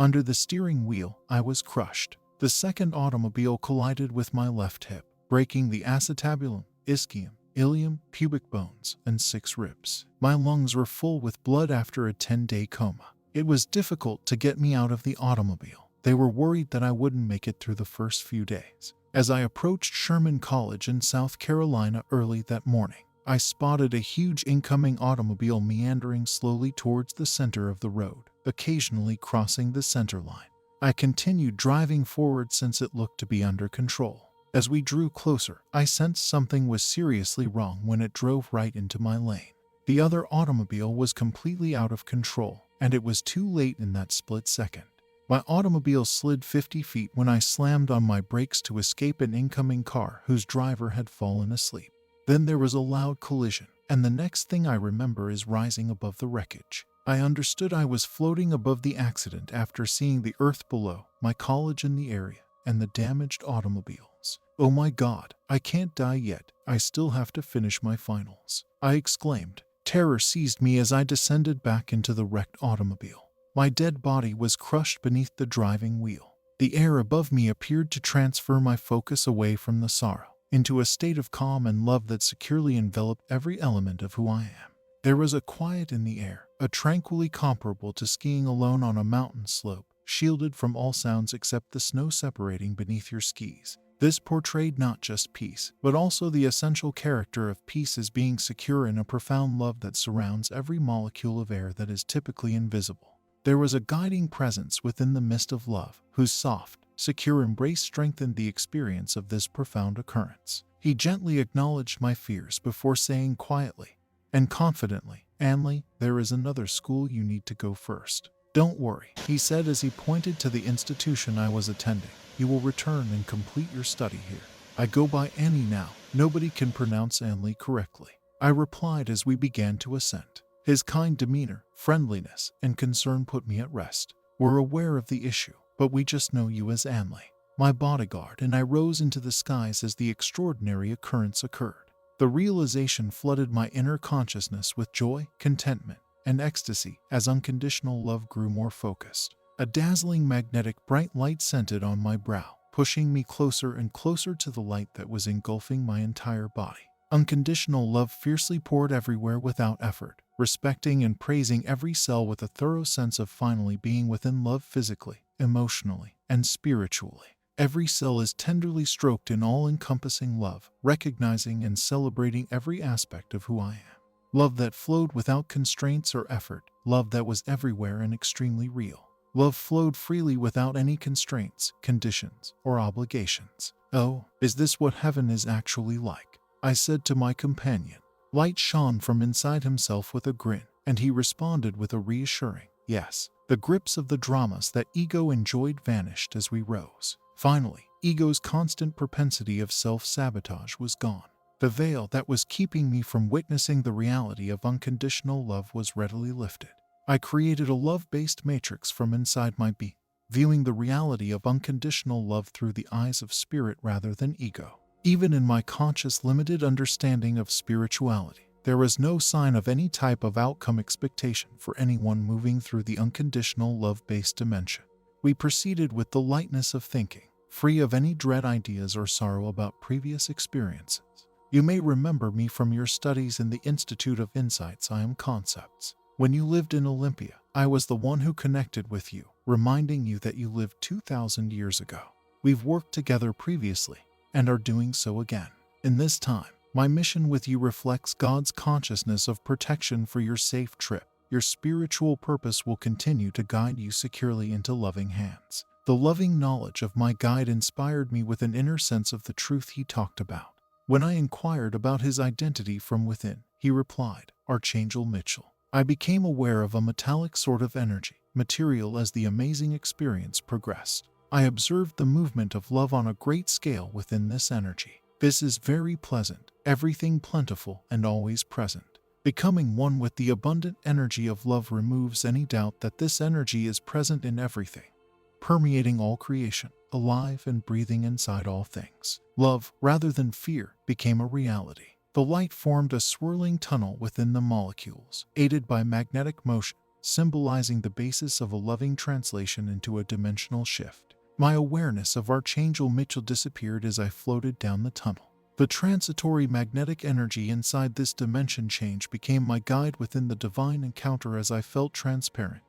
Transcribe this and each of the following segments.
Under the steering wheel, I was crushed. The second automobile collided with my left hip, breaking the acetabulum, ischium, ilium, pubic bones, and 6 ribs. My lungs were full with blood after a 10-day coma. It was difficult to get me out of the automobile. They were worried that I wouldn't make it through the first few days. As I approached Sherman College in South Carolina early that morning, I spotted a huge incoming automobile meandering slowly towards the center of the road, occasionally crossing the center line. I continued driving forward since it looked to be under control. As we drew closer, I sensed something was seriously wrong when it drove right into my lane. The other automobile was completely out of control, and it was too late in that split second. My automobile slid 50 feet when I slammed on my brakes to escape an incoming car whose driver had fallen asleep. Then there was a loud collision, and the next thing I remember is rising above the wreckage. I understood I was floating above the accident after seeing the earth below, my college in the area, and the damaged automobiles. Oh my God, I can't die yet. I still have to finish my finals, I exclaimed. Terror seized me as I descended back into the wrecked automobile. My dead body was crushed beneath the driving wheel. The air above me appeared to transfer my focus away from the sorrow into a state of calm and love that securely enveloped every element of who I am. There was a quiet in the air, a tranquility comparable to skiing alone on a mountain slope, shielded from all sounds except the snow separating beneath your skis. This portrayed not just peace, but also the essential character of peace as being secure in a profound love that surrounds every molecule of air that is typically invisible. There was a guiding presence within the mist of love, whose soft, secure embrace strengthened the experience of this profound occurrence. He gently acknowledged my fears before saying quietly and confidently, Anley, there is another school you need to go first. Don't worry, he said as he pointed to the institution I was attending. You will return and complete your study here. I go by Annie now. Nobody can pronounce Anley correctly, I replied as we began to ascend. His kind demeanor, friendliness, and concern put me at rest. We're aware of the issue, but we just know you as Anley, my bodyguard, and I rose into the skies as the extraordinary occurrence occurred. The realization flooded my inner consciousness with joy, contentment, and ecstasy as unconditional love grew more focused. A dazzling magnetic bright light centered on my brow, pushing me closer and closer to the light that was engulfing my entire body. Unconditional love fiercely poured everywhere without effort, respecting and praising every cell with a thorough sense of finally being within love physically, emotionally, and spiritually. Every cell is tenderly stroked in all-encompassing love, recognizing and celebrating every aspect of who I am. Love that flowed without constraints or effort, love that was everywhere and extremely real. Love flowed freely without any constraints, conditions, or obligations. Oh, is this what heaven is actually like? I said to my companion. Light shone from inside himself with a grin, and he responded with a reassuring yes. The grips of the dramas that ego enjoyed vanished as we rose. Finally, ego's constant propensity of self-sabotage was gone. The veil that was keeping me from witnessing the reality of unconditional love was readily lifted. I created a love-based matrix from inside my being, viewing the reality of unconditional love through the eyes of spirit rather than ego. Even in my conscious limited understanding of spirituality, there was no sign of any type of outcome expectation for anyone moving through the unconditional love-based dimension. We proceeded with the lightness of thinking, free of any dread ideas or sorrow about previous experiences. You may remember me from your studies in the Institute of Insights I Am Concepts. When you lived in Olympia, I was the one who connected with you, reminding you that you lived 2,000 years ago. We've worked together previously, and are doing so again. In this time, my mission with you reflects God's consciousness of protection for your safe trip. Your spiritual purpose will continue to guide you securely into loving hands. The loving knowledge of my guide inspired me with an inner sense of the truth he talked about. When I inquired about his identity from within, he replied, Archangel Mitchell. I became aware of a metallic sort of energy, material as the amazing experience progressed. I observed the movement of love on a great scale within this energy. This is very pleasant, everything plentiful and always present. Becoming one with the abundant energy of love removes any doubt that this energy is present in everything, permeating all creation, alive and breathing inside all things. Love, rather than fear, became a reality. The light formed a swirling tunnel within the molecules, aided by magnetic motion, symbolizing the basis of a loving translation into a dimensional shift. My awareness of Archangel Mitchell disappeared as I floated down the tunnel. The transitory magnetic energy inside this dimension change became my guide within the divine encounter as I felt transparent,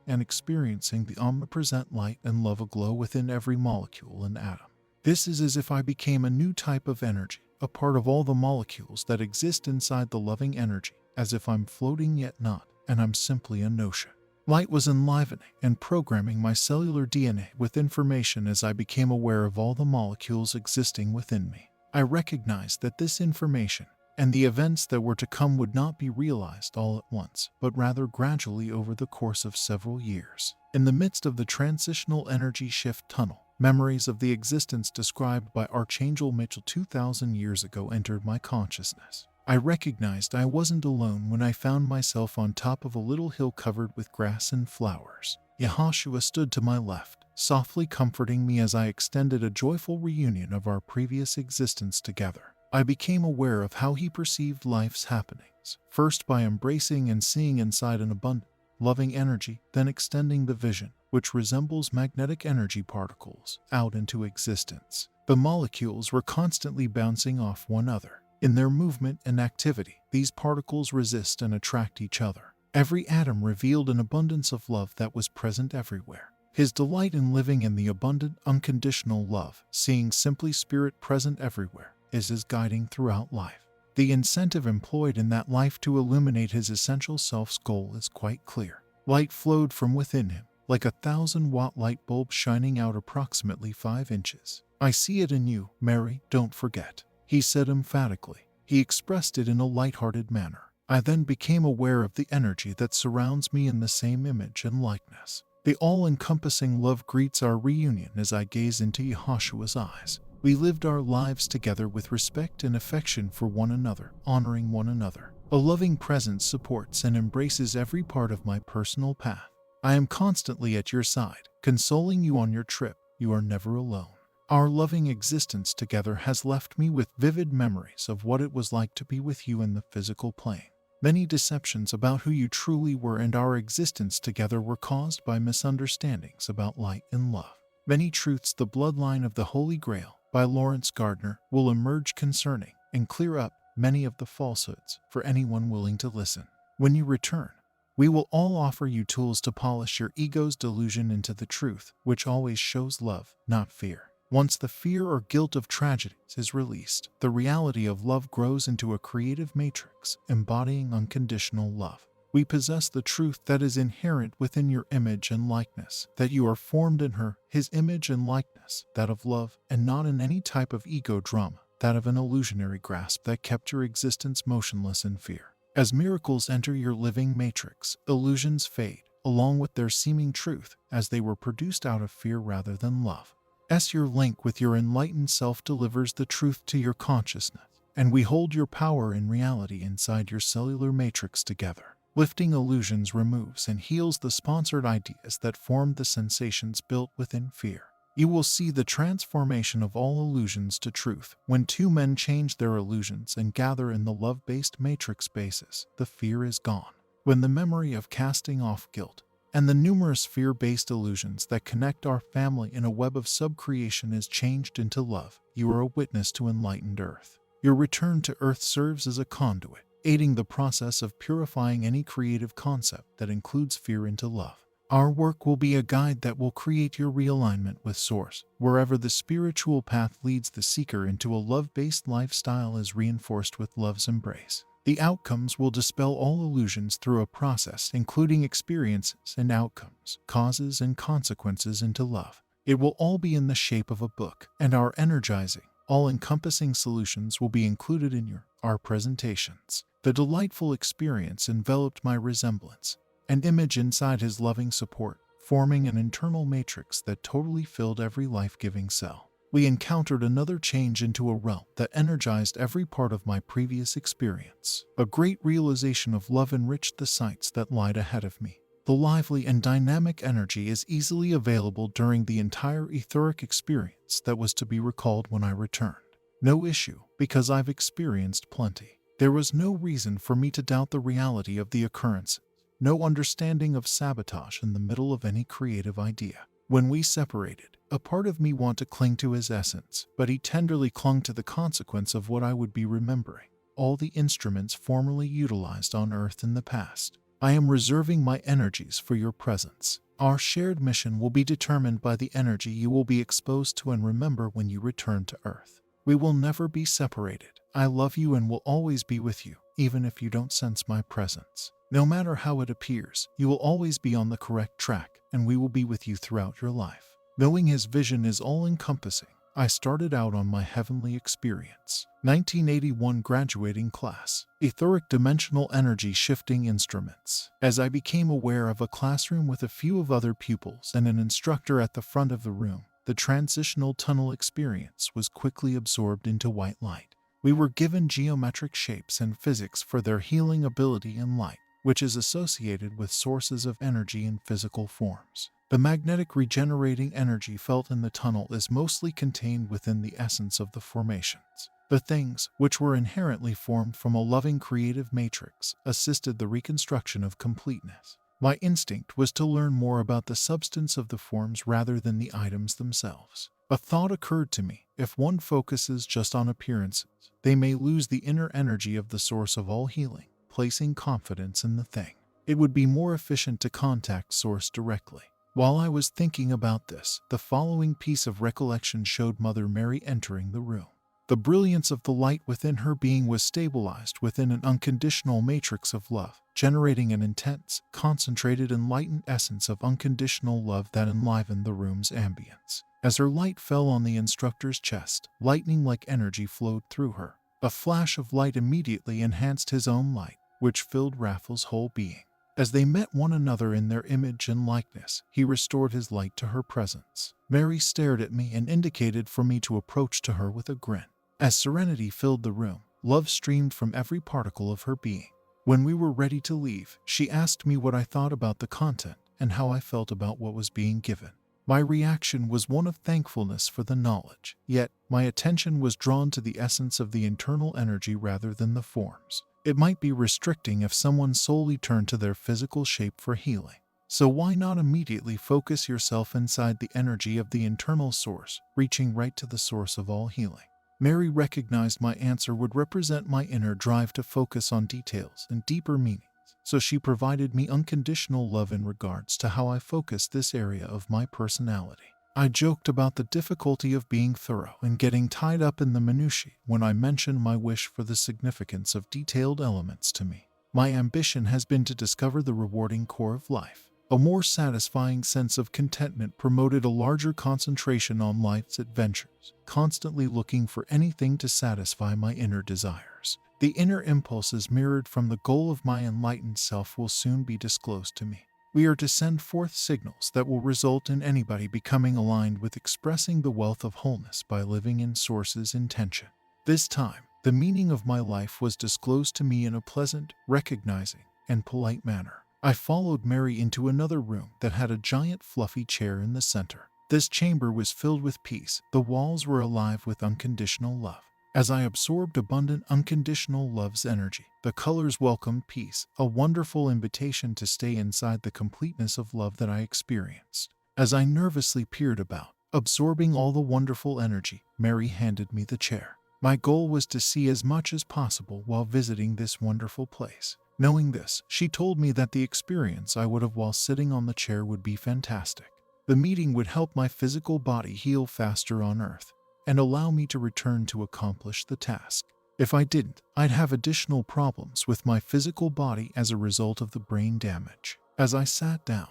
and experiencing the omnipresent light and love aglow within every molecule and atom. This is as if I became a new type of energy, a part of all the molecules that exist inside the loving energy, as if I'm floating yet not, and I'm simply a notion. Light was enlivening and programming my cellular DNA with information as I became aware of all the molecules existing within me. I recognized that this information and the events that were to come would not be realized all at once, but rather gradually over the course of several years. In the midst of the transitional energy shift tunnel, memories of the existence described by Archangel Mitchell 2,000 years ago entered my consciousness. I recognized I wasn't alone when I found myself on top of a little hill covered with grass and flowers. Yahushua stood to my left, softly comforting me as I extended a joyful reunion of our previous existence together. I became aware of how he perceived life's happenings, first by embracing and seeing inside an abundant, loving energy, then extending the vision, which resembles magnetic energy particles, out into existence. The molecules were constantly bouncing off one another. In their movement and activity, these particles resist and attract each other. Every atom revealed an abundance of love that was present everywhere. His delight in living in the abundant, unconditional love, seeing simply spirit present everywhere, is his guiding throughout life. The incentive employed in that life to illuminate his essential self's goal is quite clear. Light flowed from within him, like a 1,000-watt light bulb shining out approximately 5 inches. "I see it in you, Mary, don't forget," he said emphatically. He expressed it in a light-hearted manner. I then became aware of the energy that surrounds me in the same image and likeness. The all-encompassing love greets our reunion as I gaze into Yahushua's eyes. We lived our lives together with respect and affection for one another, honoring one another. A loving presence supports and embraces every part of my personal path. I am constantly at your side, consoling you on your trip. You are never alone. Our loving existence together has left me with vivid memories of what it was like to be with you in the physical plane. Many deceptions about who you truly were and our existence together were caused by misunderstandings about light and love. Many truths The Bloodline of the Holy Grail by Lawrence Gardner will emerge concerning and clear up many of the falsehoods for anyone willing to listen. When you return, we will all offer you tools to polish your ego's delusion into the truth, which always shows love, not fear. Once the fear or guilt of tragedies is released, the reality of love grows into a creative matrix, embodying unconditional love. We possess the truth that is inherent within your image and likeness, that you are formed in her, his image and likeness, that of love, and not in any type of ego drama, that of an illusionary grasp that kept your existence motionless in fear. As miracles enter your living matrix, illusions fade, along with their seeming truth, as they were produced out of fear rather than love. As your link with your enlightened self delivers the truth to your consciousness, and we hold your power in reality inside your cellular matrix together. Lifting illusions removes and heals the sponsored ideas that formed the sensations built within fear. You will see the transformation of all illusions to truth. When two men change their illusions and gather in the love-based matrix basis, the fear is gone. When the memory of casting off guilt and the numerous fear-based illusions that connect our family in a web of subcreation is changed into love, you are a witness to enlightened earth. Your return to earth serves as a conduit, aiding the process of purifying any creative concept that includes fear into love. Our work will be a guide that will create your realignment with Source. Wherever the spiritual path leads the seeker into a love-based lifestyle is reinforced with love's embrace. The outcomes will dispel all illusions through a process including experiences and outcomes, causes and consequences into love. It will all be in the shape of a book, and our energizing, all-encompassing solutions will be included in our presentations. The delightful experience enveloped my resemblance, an image inside his loving support, forming an internal matrix that totally filled every life-giving cell. We encountered another change into a realm that energized every part of my previous experience. A great realization of love enriched the sights that lied ahead of me. The lively and dynamic energy is easily available during the entire etheric experience that was to be recalled when I returned. No issue, because I've experienced plenty. There was no reason for me to doubt the reality of the occurrence. no understanding of sabotage in the middle of any creative idea. When we separated, a part of me wanted to cling to his essence, but he tenderly clung to the consequence of what I would be remembering, all the instruments formerly utilized on Earth in the past. I am reserving my energies for your presence. Our shared mission will be determined by the energy you will be exposed to and remember when you return to Earth. We will never be separated. I love you and will always be with you, even if you don't sense my presence. No matter how it appears, you will always be on the correct track, and we will be with you throughout your life. Knowing his vision is all-encompassing, I started out on my heavenly experience. 1981 graduating class. Etheric dimensional energy shifting instruments. As I became aware of a classroom with a few of other pupils and an instructor at the front of the room, the transitional tunnel experience was quickly absorbed into white light. We were given geometric shapes and physics for their healing ability in light, which is associated with sources of energy in physical forms. The magnetic regenerating energy felt in the tunnel is mostly contained within the essence of the formations. The things, which were inherently formed from a loving creative matrix, assisted the reconstruction of completeness. My instinct was to learn more about the substance of the forms rather than the items themselves. A thought occurred to me: if one focuses just on appearances, they may lose the inner energy of the source of all healing, placing confidence in the thing. It would be more efficient to contact Source directly. While I was thinking about this, the following piece of recollection showed Mother Mary entering the room. The brilliance of the light within her being was stabilized within an unconditional matrix of love, generating an intense, concentrated, enlightened essence of unconditional love that enlivened the room's ambience. As her light fell on the instructor's chest, lightning-like energy flowed through her. A flash of light immediately enhanced his own light, which filled Raphael's whole being. As they met one another in their image and likeness, he restored his light to her presence. Mary stared at me and indicated for me to approach to her with a grin. As serenity filled the room, love streamed from every particle of her being. When we were ready to leave, she asked me what I thought about the content and how I felt about what was being given. My reaction was one of thankfulness for the knowledge, yet my attention was drawn to the essence of the internal energy rather than the forms. It might be restricting if someone solely turned to their physical shape for healing. So why not immediately focus yourself inside the energy of the internal source, reaching right to the source of all healing? Mary recognized my answer would represent my inner drive to focus on details and deeper meanings, so she provided me unconditional love in regards to how I focused this area of my personality. I joked about the difficulty of being thorough and getting tied up in the minutiae when I mentioned my wish for the significance of detailed elements to me. My ambition has been to discover the rewarding core of life. A more satisfying sense of contentment promoted a larger concentration on life's adventures, constantly looking for anything to satisfy my inner desires. The inner impulses mirrored from the goal of my enlightened self will soon be disclosed to me. We are to send forth signals that will result in anybody becoming aligned with expressing the wealth of wholeness by living in Source's intention. This time, the meaning of my life was disclosed to me in a pleasant, recognizing, and polite manner. I followed Mary into another room that had a giant fluffy chair in the center. This chamber was filled with peace. The walls were alive with unconditional love. As I absorbed abundant unconditional love's energy, the colors welcomed peace, a wonderful invitation to stay inside the completeness of love that I experienced. As I nervously peered about, absorbing all the wonderful energy, Mary handed me the chair. My goal was to see as much as possible while visiting this wonderful place. Knowing this, she told me that the experience I would have while sitting on the chair would be fantastic. The meeting would help my physical body heal faster on Earth and allow me to return to accomplish the task. If I didn't, I'd have additional problems with my physical body as a result of the brain damage. As I sat down,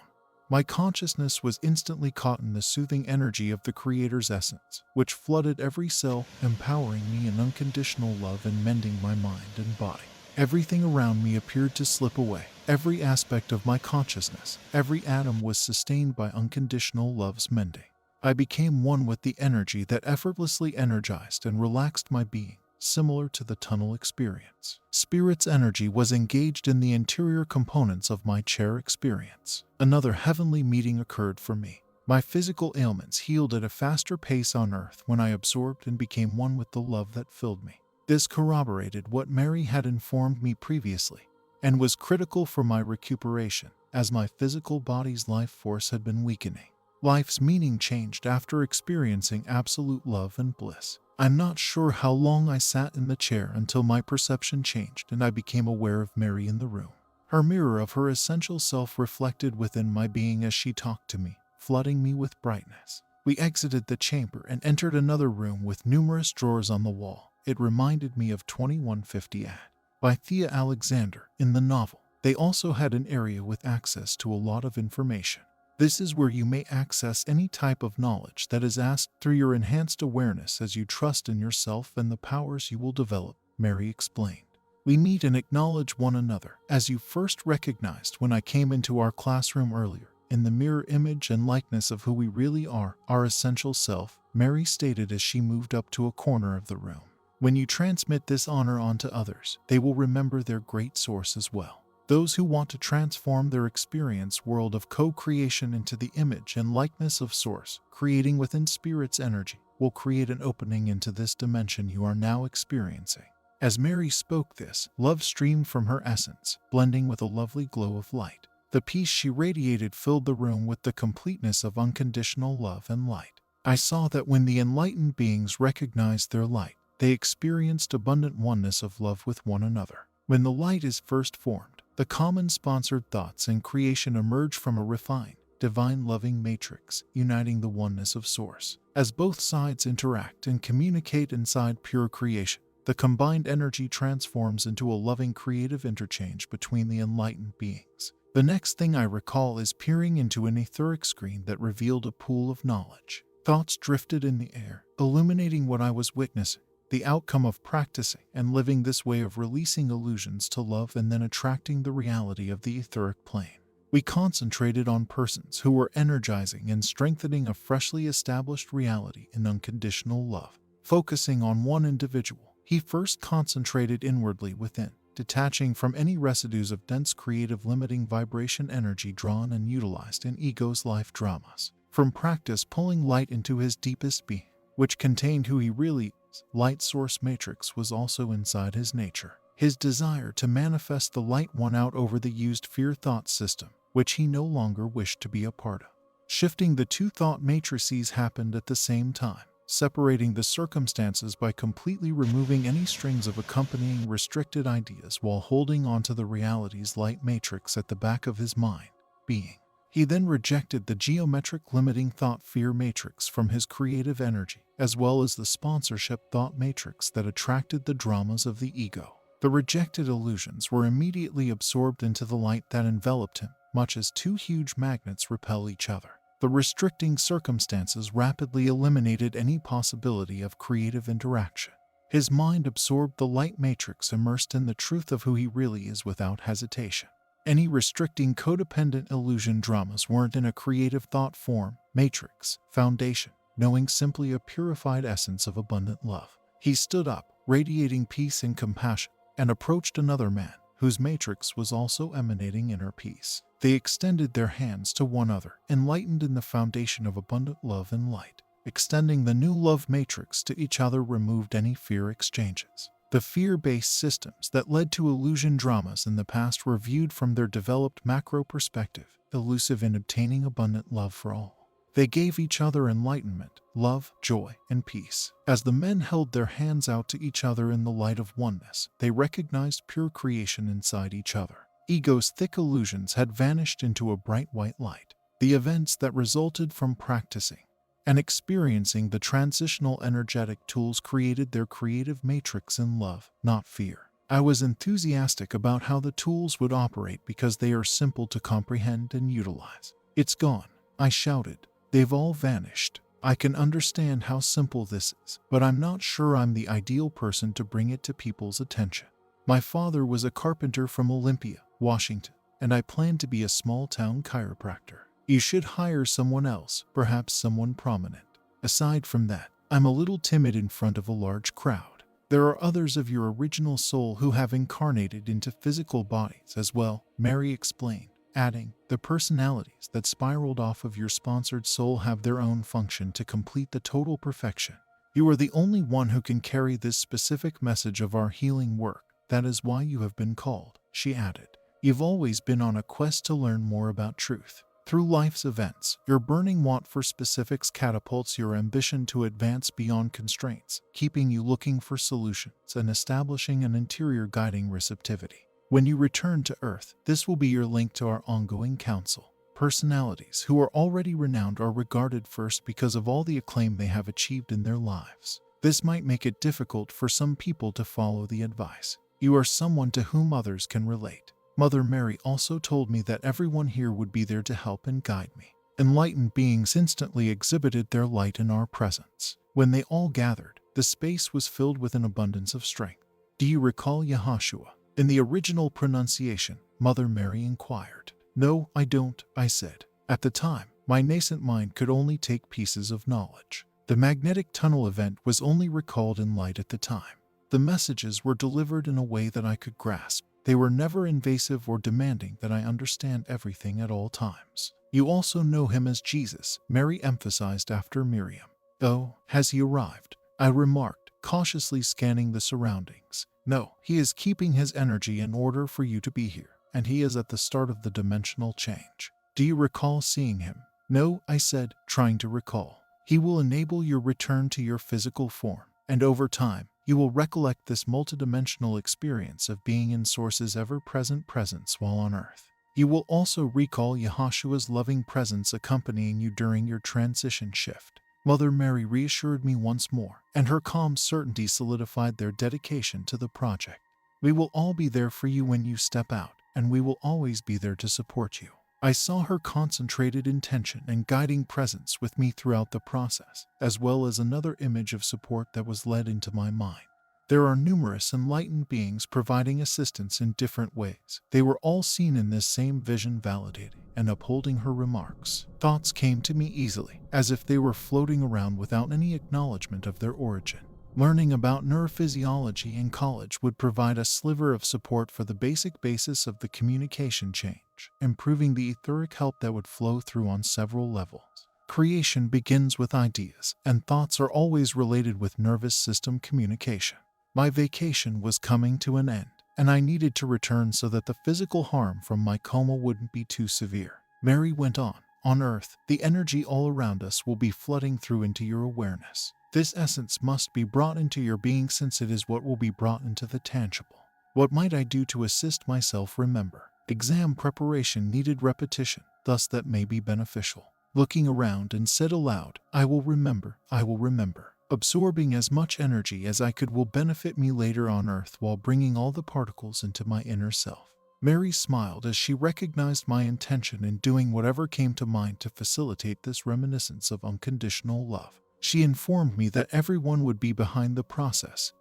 my consciousness was instantly caught in the soothing energy of the Creator's essence, which flooded every cell, empowering me in unconditional love and mending my mind and body. Everything around me appeared to slip away. Every aspect of my consciousness, every atom was sustained by unconditional love's mending. I became one with the energy that effortlessly energized and relaxed my being, similar to the tunnel experience. Spirit's energy was engaged in the interior components of my chair experience. Another heavenly meeting occurred for me. My physical ailments healed at a faster pace on Earth when I absorbed and became one with the love that filled me. This corroborated what Mary had informed me previously, and was critical for my recuperation, as my physical body's life force had been weakening. Life's meaning changed after experiencing absolute love and bliss. I'm not sure how long I sat in the chair until my perception changed and I became aware of Mary in the room. Her mirror of her essential self reflected within my being as she talked to me, flooding me with brightness. We exited the chamber and entered another room with numerous drawers on the wall. It reminded me of 2150 Ad by Thea Alexander in the novel. They also had an area with access to a lot of information. This is where you may access any type of knowledge that is asked through your enhanced awareness as you trust in yourself and the powers you will develop, Mary explained. We meet and acknowledge one another, as you first recognized when I came into our classroom earlier, in the mirror image and likeness of who we really are, our essential self, Mary stated as she moved up to a corner of the room. When you transmit this honor onto others, they will remember their great source as well. Those who want to transform their experience world of co-creation into the image and likeness of Source, creating within Spirit's energy, will create an opening into this dimension you are now experiencing. As Mary spoke this, love streamed from her essence, blending with a lovely glow of light. The peace she radiated filled the room with the completeness of unconditional love and light. I saw that when the enlightened beings recognized their light, they experienced abundant oneness of love with one another. When the light is first formed, the common sponsored thoughts and creation emerge from a refined, divine loving matrix, uniting the oneness of Source. As both sides interact and communicate inside pure creation, the combined energy transforms into a loving creative interchange between the enlightened beings. The next thing I recall is peering into an etheric screen that revealed a pool of knowledge. Thoughts drifted in the air, illuminating what I was witnessing. The outcome of practicing and living this way of releasing illusions to love and then attracting the reality of the etheric plane. We concentrated on persons who were energizing and strengthening a freshly established reality in unconditional love. Focusing on one individual, he first concentrated inwardly within, detaching from any residues of dense creative limiting vibration energy drawn and utilized in ego's life dramas. From practice pulling light into his deepest being, which contained who he really is. Light source matrix was also inside his nature. His desire to manifest the light won out over the used fear thought system, which he no longer wished to be a part of. Shifting the two thought matrices happened at the same time, separating the circumstances by completely removing any strings of accompanying restricted ideas while holding onto the reality's light matrix at the back of his mind, being. He then rejected the geometric limiting thought fear matrix from his creative energy, as well as the sponsorship thought matrix that attracted the dramas of the ego. The rejected illusions were immediately absorbed into the light that enveloped him, much as two huge magnets repel each other. The restricting circumstances rapidly eliminated any possibility of creative interaction. His mind absorbed the light matrix immersed in the truth of who he really is without hesitation. Any restricting codependent illusion dramas weren't in a creative thought form, matrix, foundation, knowing simply a purified essence of abundant love. He stood up, radiating peace and compassion, and approached another man, whose matrix was also emanating inner peace. They extended their hands to one another, enlightened in the foundation of abundant love and light. Extending the new love matrix to each other removed any fear exchanges. The fear-based systems that led to illusion dramas in the past were viewed from their developed macro perspective, elusive in obtaining abundant love for all. They gave each other enlightenment, love, joy, and peace. As the men held their hands out to each other in the light of oneness, they recognized pure creation inside each other. Ego's thick illusions had vanished into a bright white light. The events that resulted from practicing and experiencing the transitional energetic tools created their creative matrix in love, not fear. I was enthusiastic about how the tools would operate because they are simple to comprehend and utilize. "It's gone," I shouted. "They've all vanished. I can understand how simple this is, but I'm not sure I'm the ideal person to bring it to people's attention. My father was a carpenter from Olympia, Washington, and I plan to be a small-town chiropractor. You should hire someone else, perhaps someone prominent. Aside from that, I'm a little timid in front of a large crowd. There are others of your original soul who have incarnated into physical bodies as well," Mary explained, adding, "The personalities that spiraled off of your sponsored soul have their own function to complete the total perfection. You are the only one who can carry this specific message of our healing work. That is why you have been called." she added. You've always been on a quest to learn more about truth. Through life's events, your burning want for specifics catapults your ambition to advance beyond constraints, keeping you looking for solutions and establishing an interior guiding receptivity. When you return to Earth, this will be your link to our ongoing council. Personalities who are already renowned are regarded first because of all the acclaim they have achieved in their lives. This might make it difficult for some people to follow the advice. You are someone to whom others can relate. Mother Mary also told me that everyone here would be there to help and guide me. Enlightened beings instantly exhibited their light in our presence. When they all gathered, the space was filled with an abundance of strength. Do you recall Yahushua? In the original pronunciation, Mother Mary inquired. No, I don't, I said. At the time, my nascent mind could only take pieces of knowledge. The magnetic tunnel event was only recalled in light at the time. The messages were delivered in a way that I could grasp. They were never invasive or demanding that I understand everything at all times. You also know him as Jesus, Mary emphasized after Miriam. Oh, has he arrived? I remarked, cautiously scanning the surroundings. No, he is keeping his energy in order for you to be here, and he is at the start of the dimensional change. Do you recall seeing him? No, I said, trying to recall. He will enable your return to your physical form, and over time, you will recollect this multidimensional experience of being in Source's ever-present presence while on Earth. You will also recall Yahushua's loving presence accompanying you during your transition shift. Mother Mary reassured me once more, and her calm certainty solidified their dedication to the project. We will all be there for you when you step out, and we will always be there to support you. I saw her concentrated intention and guiding presence with me throughout the process, as well as another image of support that was led into my mind. There are numerous enlightened beings providing assistance in different ways. They were all seen in this same vision, validating and upholding her remarks. Thoughts came to me easily, as if they were floating around without any acknowledgement of their origin. Learning about neurophysiology in college would provide a sliver of support for the basic basis of the communication change, improving the etheric help that would flow through on several levels. Creation begins with ideas, and thoughts are always related with nervous system communication. My vacation was coming to an end, and I needed to return so that the physical harm from my coma wouldn't be too severe. Mary went on. On Earth, the energy all around us will be flooding through into your awareness. This essence must be brought into your being, since it is what will be brought into the tangible. What might I do to assist myself? Remember, exam preparation needed repetition, thus that may be beneficial. Looking around and said aloud, I will remember, I will remember. Absorbing as much energy as I could will benefit me later on Earth while bringing all the particles into my inner self. Mary smiled as she recognized my intention in doing whatever came to mind to facilitate this reminiscence of unconditional love. She informed me that everyone would be behind the process,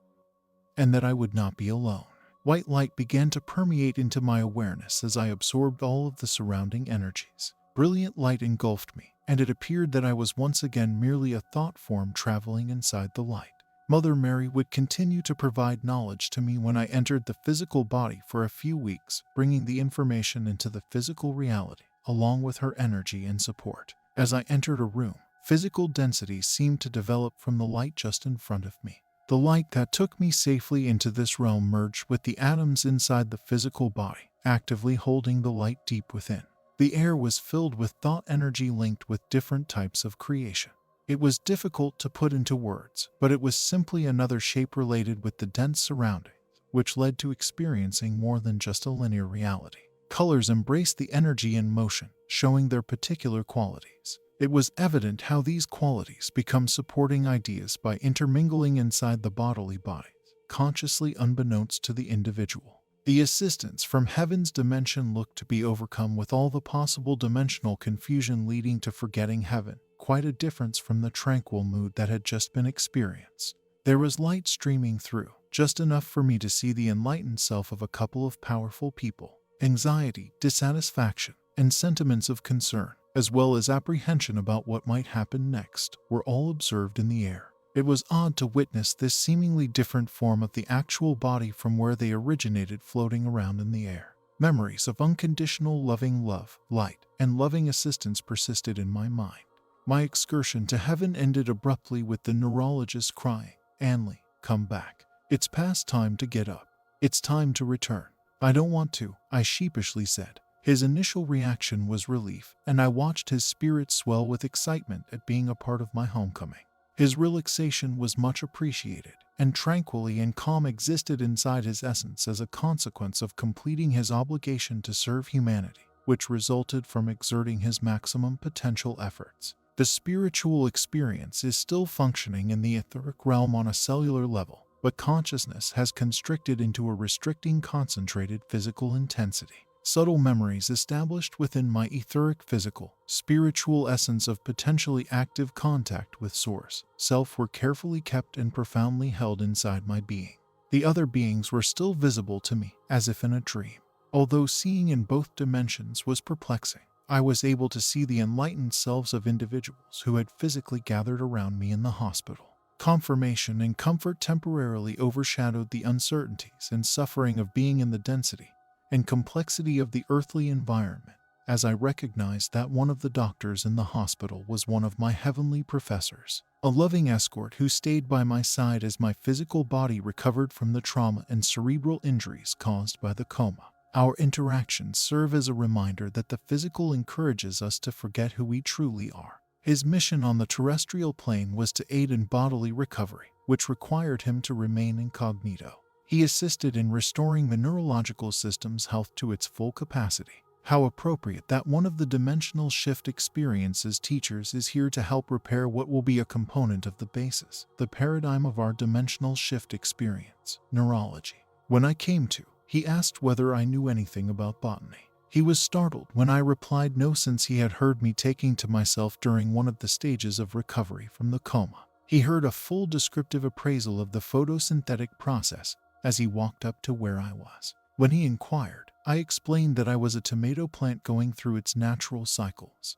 and that I would not be alone. White light began to permeate into my awareness as I absorbed all of the surrounding energies. Brilliant light engulfed me, and it appeared that I was once again merely a thought form traveling inside the light. Mother Mary would continue to provide knowledge to me when I entered the physical body for a few weeks, bringing the information into the physical reality, along with her energy and support. As I entered a room, physical density seemed to develop from the light just in front of me. The light that took me safely into this realm merged with the atoms inside the physical body, actively holding the light deep within. The air was filled with thought energy linked with different types of creation. It was difficult to put into words, but it was simply another shape related with the dense surroundings, which led to experiencing more than just a linear reality. Colors embraced the energy in motion, showing their particular qualities. It was evident how these qualities become supporting ideas by intermingling inside the bodily bodies, consciously unbeknownst to the individual. The assistance from heaven's dimension looked to be overcome with all the possible dimensional confusion, leading to forgetting heaven, quite a difference from the tranquil mood that had just been experienced. There was light streaming through, just enough for me to see the enlightened self of a couple of powerful people. Anxiety, dissatisfaction, and sentiments of concern, as well as apprehension about what might happen next, were all observed in the air. It was odd to witness this seemingly different form of the actual body from where they originated floating around in the air. Memories of unconditional loving love, light, and loving assistance persisted in my mind. My excursion to heaven ended abruptly with the neurologist crying, "Anley, come back. It's past time to get up. It's time to return." "I don't want to," I sheepishly said. His initial reaction was relief, and I watched his spirit swell with excitement at being a part of my homecoming. His relaxation was much appreciated, and tranquility and calm existed inside his essence as a consequence of completing his obligation to serve humanity, which resulted from exerting his maximum potential efforts. The spiritual experience is still functioning in the etheric realm on a cellular level, but consciousness has constricted into a restricting concentrated physical intensity. Subtle memories established within my etheric physical, spiritual essence of potentially active contact with Source, Self were carefully kept and profoundly held inside my being. The other beings were still visible to me, as if in a dream. Although seeing in both dimensions was perplexing, I was able to see the enlightened selves of individuals who had physically gathered around me in the hospital. Confirmation and comfort temporarily overshadowed the uncertainties and suffering of being in the density and complexity of the earthly environment, as I recognized that one of the doctors in the hospital was one of my heavenly professors, a loving escort who stayed by my side as my physical body recovered from the trauma and cerebral injuries caused by the coma. Our interactions serve as a reminder that the physical encourages us to forget who we truly are. His mission on the terrestrial plane was to aid in bodily recovery, which required him to remain incognito. He assisted in restoring the neurological system's health to its full capacity. How appropriate that one of the dimensional shift experiences teachers is here to help repair what will be a component of the basis, the paradigm of our dimensional shift experience, neurology. When I came to, he asked whether I knew anything about botany. He was startled when I replied no, since he had heard me taking to myself during one of the stages of recovery from the coma. He heard a full descriptive appraisal of the photosynthetic process as he walked up to where I was. When he inquired, I explained that I was a tomato plant going through its natural cycles,